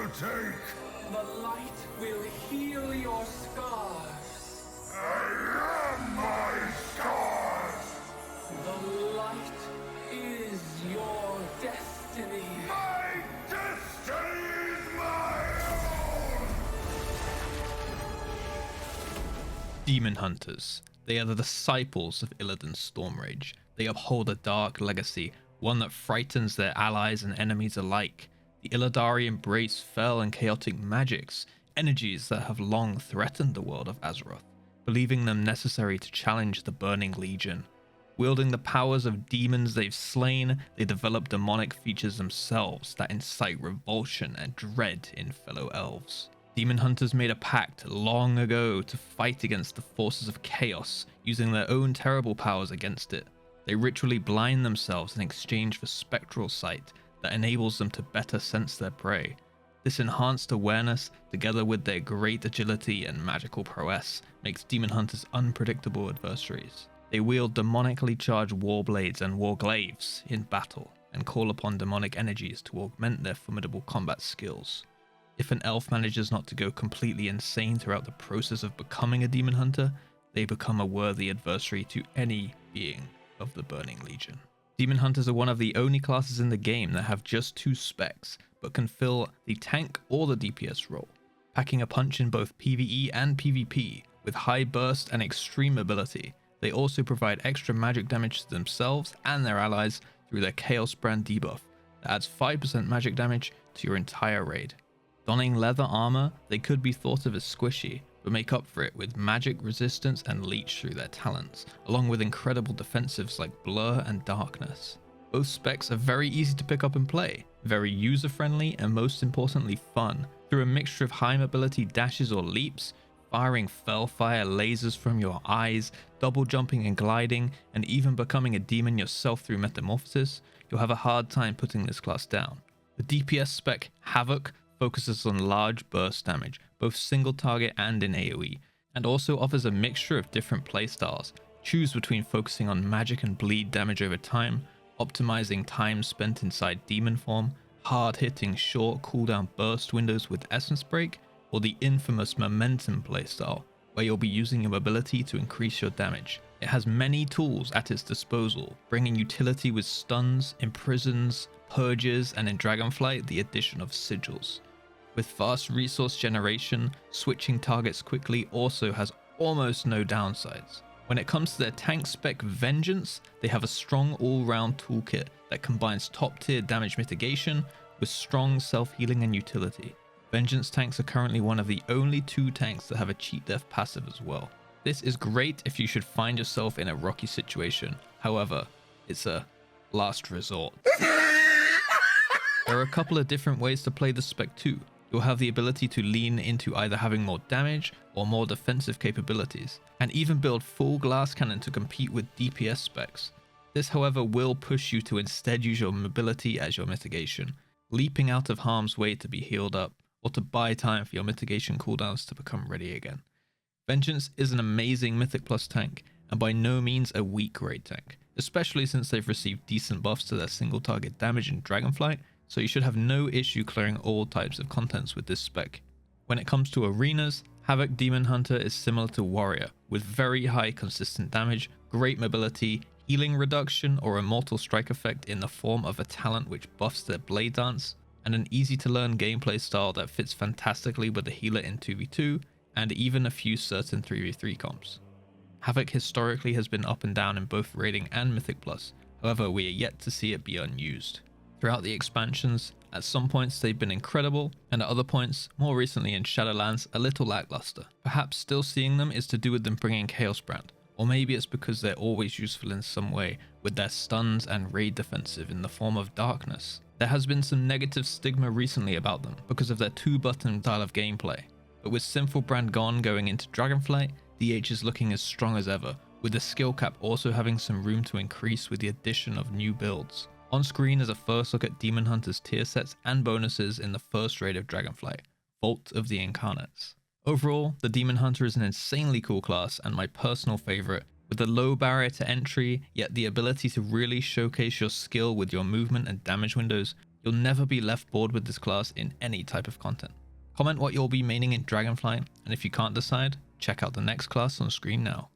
to take? The light will heal your scars. I am my scars! The light is your destiny. My destiny is my own! Demon Hunters. They are the disciples of Illidan's Stormrage. They uphold a dark legacy, one that frightens their allies and enemies alike. The Illidari embrace fell and chaotic magics, energies that have long threatened the world of Azeroth, believing them necessary to challenge the Burning Legion. Wielding the powers of demons they've slain, they develop demonic features themselves that incite revulsion and dread in fellow elves. Demon Hunters made a pact long ago to fight against the forces of chaos, using their own terrible powers against it. They ritually blind themselves in exchange for spectral sight that enables them to better sense their prey. This enhanced awareness, together with their great agility and magical prowess, makes Demon Hunters unpredictable adversaries. They wield demonically charged warblades and warglaives in battle, and call upon demonic energies to augment their formidable combat skills. If an elf manages not to go completely insane throughout the process of becoming a Demon Hunter, they become a worthy adversary to any being of the Burning Legion. Demon Hunters are one of the only classes in the game that have just 2 specs, but can fill the tank or the DPS role, packing a punch in both PvE and PvP. With high burst and extreme ability, they also provide extra magic damage to themselves and their allies through their Chaos Brand debuff that adds 5% magic damage to your entire raid. Donning leather armor, they could be thought of as squishy, but make up for it with magic resistance and leech through their talents, along with incredible defensives like Blur and Darkness. Both specs are very easy to pick up and play, very user-friendly, and most importantly fun, through a mixture of high mobility dashes or leaps, firing fellfire lasers from your eyes, double jumping and gliding, and even becoming a demon yourself through metamorphosis. You'll have a hard time putting this class down. The DPS spec Havoc focuses on large burst damage, both single target and in AoE, and also offers a mixture of different playstyles. Choose between focusing on magic and bleed damage over time, optimizing time spent inside demon form, hard-hitting short cooldown burst windows with Essence Break, or the infamous momentum playstyle, where you'll be using your mobility to increase your damage. It has many tools at its disposal, bringing utility with stuns, imprisons, purges, and in Dragonflight the addition of sigils. With fast resource generation, switching targets quickly also has almost no downsides. When it comes to their tank spec Vengeance, they have a strong all-round toolkit that combines top-tier damage mitigation with strong self-healing and utility. Vengeance tanks are currently one of the only 2 tanks that have a cheat death passive as well. This is great if you should find yourself in a rocky situation. However, it's a last resort. There are a couple of different ways to play the spec too. You'll have the ability to lean into either having more damage or more defensive capabilities, and even build full glass cannon to compete with DPS specs. This, however, will push you to instead use your mobility as your mitigation, leaping out of harm's way to be healed up, or to buy time for your mitigation cooldowns to become ready again. Vengeance is an amazing Mythic Plus tank, and by no means a weak raid tank, especially since they've received decent buffs to their single target damage in Dragonflight, so you should have no issue clearing all types of contents with this spec. When it comes to arenas, Havoc Demon Hunter is similar to Warrior, with very high consistent damage, great mobility, healing reduction or immortal strike effect in the form of a talent which buffs their blade dance, and an easy to learn gameplay style that fits fantastically with the healer in 2v2 and even a few certain 3v3 comps. Havoc historically has been up and down in both raiding and Mythic Plus, however we are yet to see it be unused. Throughout the expansions, at some points they've been incredible, and at other points, more recently in Shadowlands, a little lackluster. Perhaps still seeing them is to do with them bringing Chaos Brand, or maybe it's because they're always useful in some way with their stuns and raid defensive in the form of Darkness. There has been some negative stigma recently about them because of their 2-button style of gameplay, but with Sinful Brand gone going into Dragonflight, DH is looking as strong as ever, with the skill cap also having some room to increase with the addition of new builds. On screen is a first look at Demon Hunter's tier sets and bonuses in the first raid of Dragonflight, Vault of the Incarnates. Overall, the Demon Hunter is an insanely cool class and my personal favourite, with a low barrier to entry, yet the ability to really showcase your skill with your movement and damage windows. You'll never be left bored with this class in any type of content. Comment what you'll be maining in Dragonflight, and if you can't decide, check out the next class on screen now.